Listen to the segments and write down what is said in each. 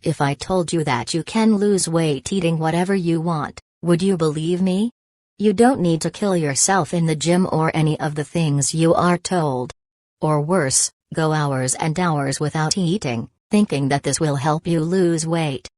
If I told you that you can lose weight eating whatever you want, would you believe me? You don't need to kill yourself in the gym or any of the things you are told. Or worse, go hours and hours without eating, thinking that this will help you lose weight.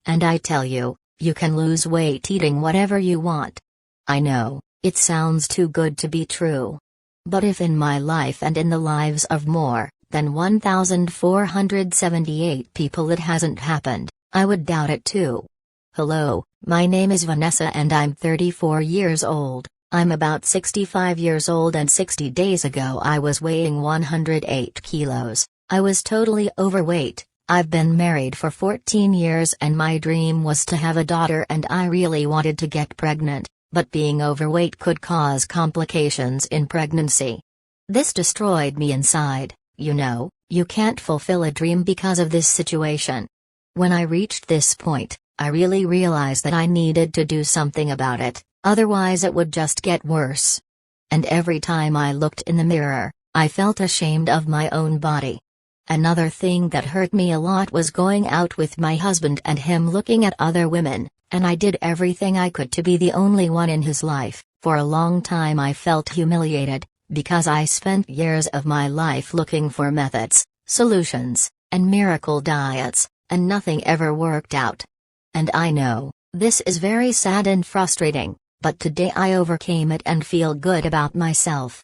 And I tell you, you can lose weight eating whatever you want. I know, it sounds too good to be true. But if in my life and in the lives of more than 1,478 people it hasn't happened, I would doubt it too. Hello, my name is Vanessa and I'm 34 years old. I'm about 65 years old and 60 days ago I was weighing 108 kilos. I was totally overweight. I've been married for 14 years and my dream was to have a daughter and I really wanted to get pregnant, but being overweight could cause complications in pregnancy. This destroyed me inside. You know, you can't fulfill a dream because of this situation. When I reached this point, I really realized that I needed to do something about it, otherwise it would just get worse. And every time I looked in the mirror, I felt ashamed of my own body. Another thing that hurt me a lot was going out with my husband and him looking at other women, and I did everything I could to be the only one in his life. For a long time I felt humiliated, because I spent years of my life looking for methods, solutions, and miracle diets, and nothing ever worked out. And I know, this is very sad and frustrating, but today I overcame it and feel good about myself.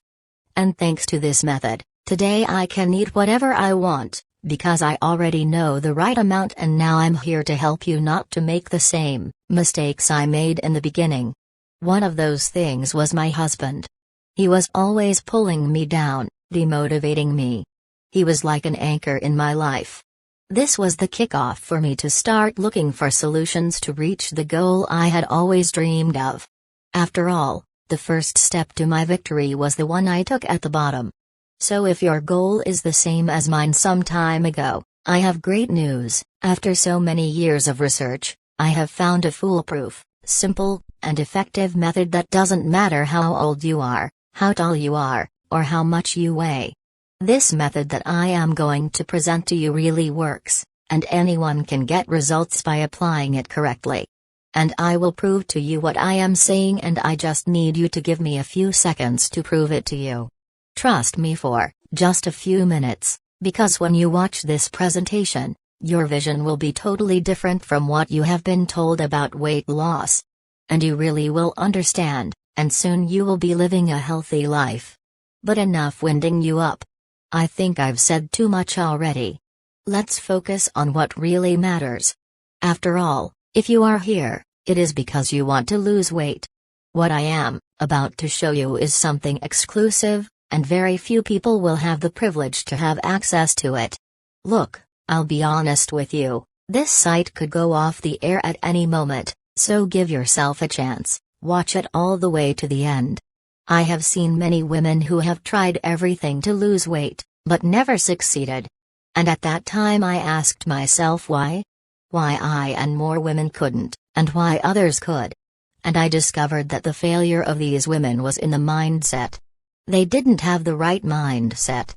And thanks to this method, today I can eat whatever I want, because I already know the right amount, and now I'm here to help you not to make the same mistakes I made in the beginning. One of those things was my husband. He was always pulling me down, demotivating me. He was like an anchor in my life. This was the kickoff for me to start looking for solutions to reach the goal I had always dreamed of. After all, the first step to my victory was the one I took at the bottom. So if your goal is the same as mine some time ago, I have great news. After so many years of research, I have found a foolproof, simple, and effective method that doesn't matter how old you are, how tall you are, or how much you weigh. This method that I am going to present to you really works, and anyone can get results by applying it correctly. And I will prove to you what I am saying, and I just need you to give me a few seconds to prove it to you. Trust me for just a few minutes, because when you watch this presentation, your vision will be totally different from what you have been told about weight loss. And you really will understand, and soon you will be living a healthy life. But enough winding you up. I think I've said too much already. Let's focus on what really matters. After all, if you are here, it is because you want to lose weight. What I am about to show you is something exclusive, and very few people will have the privilege to have access to it. Look, I'll be honest with you, this site could go off the air at any moment, so give yourself a chance, watch it all the way to the end. I have seen many women who have tried everything to lose weight, but never succeeded. And at that time I asked myself why? Why I and more women couldn't, and why others could. And I discovered that the failure of these women was in the mindset. They didn't have the right mindset.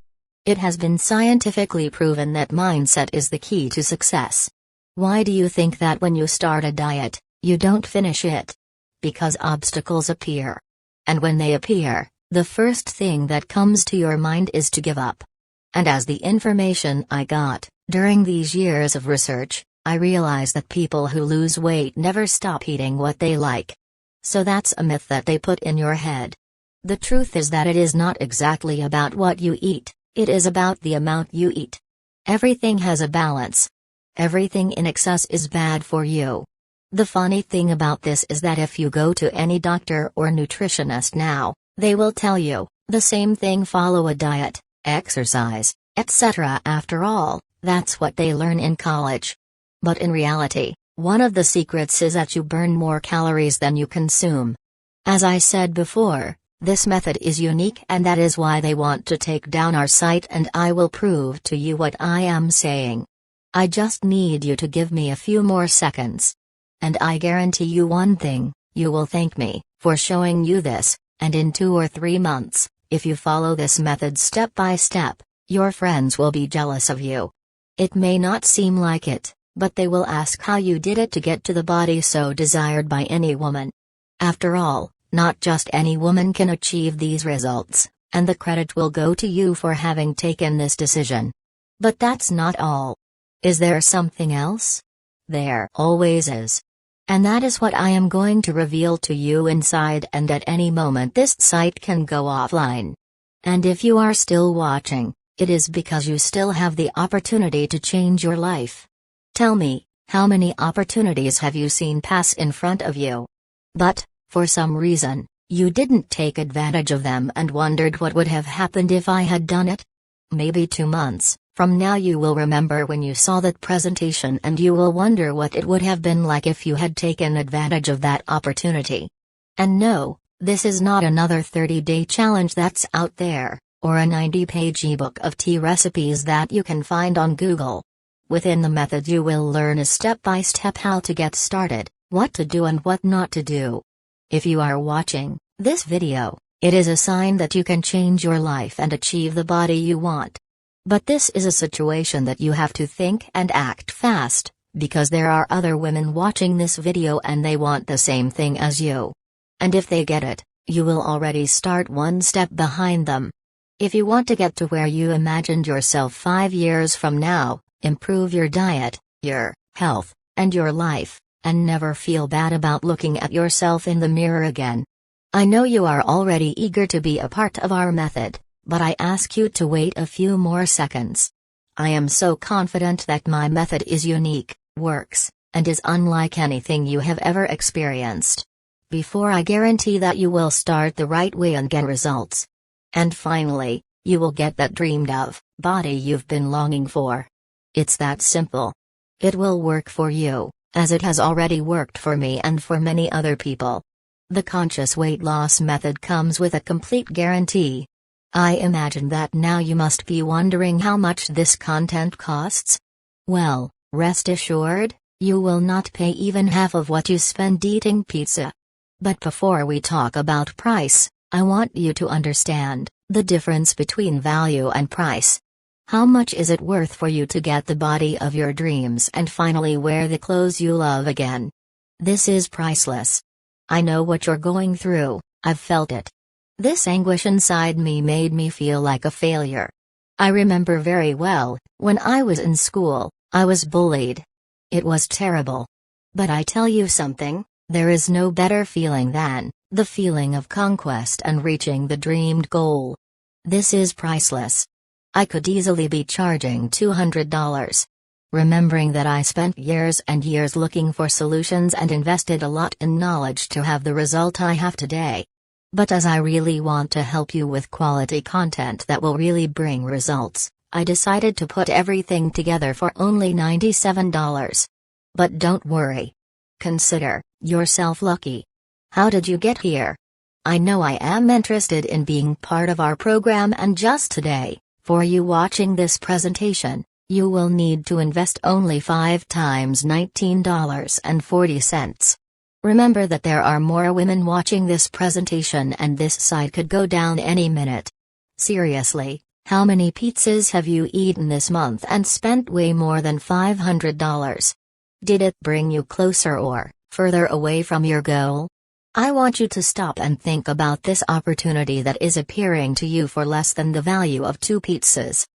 It has been scientifically proven that mindset is the key to success. Why do you think that when you start a diet, you don't finish it? Because obstacles appear. And when they appear, the first thing that comes to your mind is to give up. And as the information I got, during these years of research, I realized that people who lose weight never stop eating what they like. So that's a myth that they put in your head. The truth is that it is not exactly about what you eat, it is about the amount you eat. Everything has a balance. Everything in excess is bad for you. The funny thing about this is that if you go to any doctor or nutritionist now, they will tell you the same thing: follow a diet, exercise, etc. After all, that's what they learn in college. But in reality, one of the secrets is that you burn more calories than you consume. As I said before, this method is unique, and that is why they want to take down our site, and I will prove to you what I am saying. I just need you to give me a few more seconds. And I guarantee you one thing, you will thank me for showing you this, and in 2 or 3 months, if you follow this method step by step, your friends will be jealous of you. It may not seem like it, But they will ask how you did it to get to the body so desired by any woman. After all, not just any woman can achieve these results, and the credit will go to you for having taken this decision. But that's not all. Is there something else? There always is. And that is what I am going to reveal to you inside, and at any moment this site can go offline. And if you are still watching, it is because you still have the opportunity to change your life. Tell me, how many opportunities have you seen pass in front of you? But, for some reason, you didn't take advantage of them and wondered what would have happened if I had done it? Maybe 2 months from now you will remember when you saw that presentation and you will wonder what it would have been like if you had taken advantage of that opportunity. And no, this is not another 30-day challenge that's out there, or a 90-page ebook of tea recipes that you can find on Google. Within the method you will learn a step-by-step how to get started, what to do and what not to do. If you are watching this video, it is a sign that you can change your life and achieve the body you want. But this is a situation that you have to think and act fast, because there are other women watching this video and they want the same thing as you. And if they get it, you will already start one step behind them. If you want to get to where you imagined yourself 5 years from now, improve your diet, your health, and your life, and never feel bad about looking at yourself in the mirror again. I know you are already eager to be a part of our method, but I ask you to wait a few more seconds. I am so confident that my method is unique, works, and is unlike anything you have ever experienced. Before I guarantee that you will start the right way and get results. And finally, you will get that dreamed of body you've been longing for. It's that simple. It will work for you, as it has already worked for me and for many other people. The conscious weight loss method comes with a complete guarantee. I imagine that now you must be wondering how much this content costs. Well, rest assured, you will not pay even half of what you spend eating pizza. But before we talk about price, I want you to understand the difference between value and price. How much is it worth for you to get the body of your dreams and finally wear the clothes you love again? This is priceless. I know what you're going through, I've felt it. This anguish inside me made me feel like a failure. I remember very well, when I was in school, I was bullied. It was terrible. But I tell you something, there is no better feeling than the feeling of conquest and reaching the dreamed goal. This is priceless. I could easily be charging $200. Remembering that I spent years and years looking for solutions and invested a lot in knowledge to have the result I have today. But as I really want to help you with quality content that will really bring results, I decided to put everything together for only $97. But don't worry. Consider yourself lucky. How did you get here? I know I am interested in being part of our program, and just today, for you watching this presentation, you will need to invest only 5 times $19.40. Remember that there are more women watching this presentation and this site could go down any minute. Seriously, how many pizzas have you eaten this month and spent way more than $500? Did it bring you closer or further away from your goal? I want you to stop and think about this opportunity that is appearing to you for less than the value of 2 pizzas.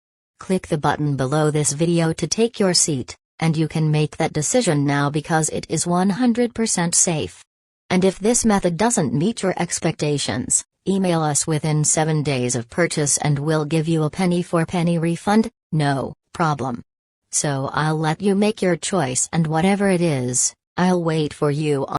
Click the button below this video to take your seat, and you can make that decision now because it is 100% safe. And if this method doesn't meet your expectations, email us within 7 days of purchase and we'll give you a penny for penny refund, no problem. So I'll let you make your choice, and whatever it is, I'll wait for you on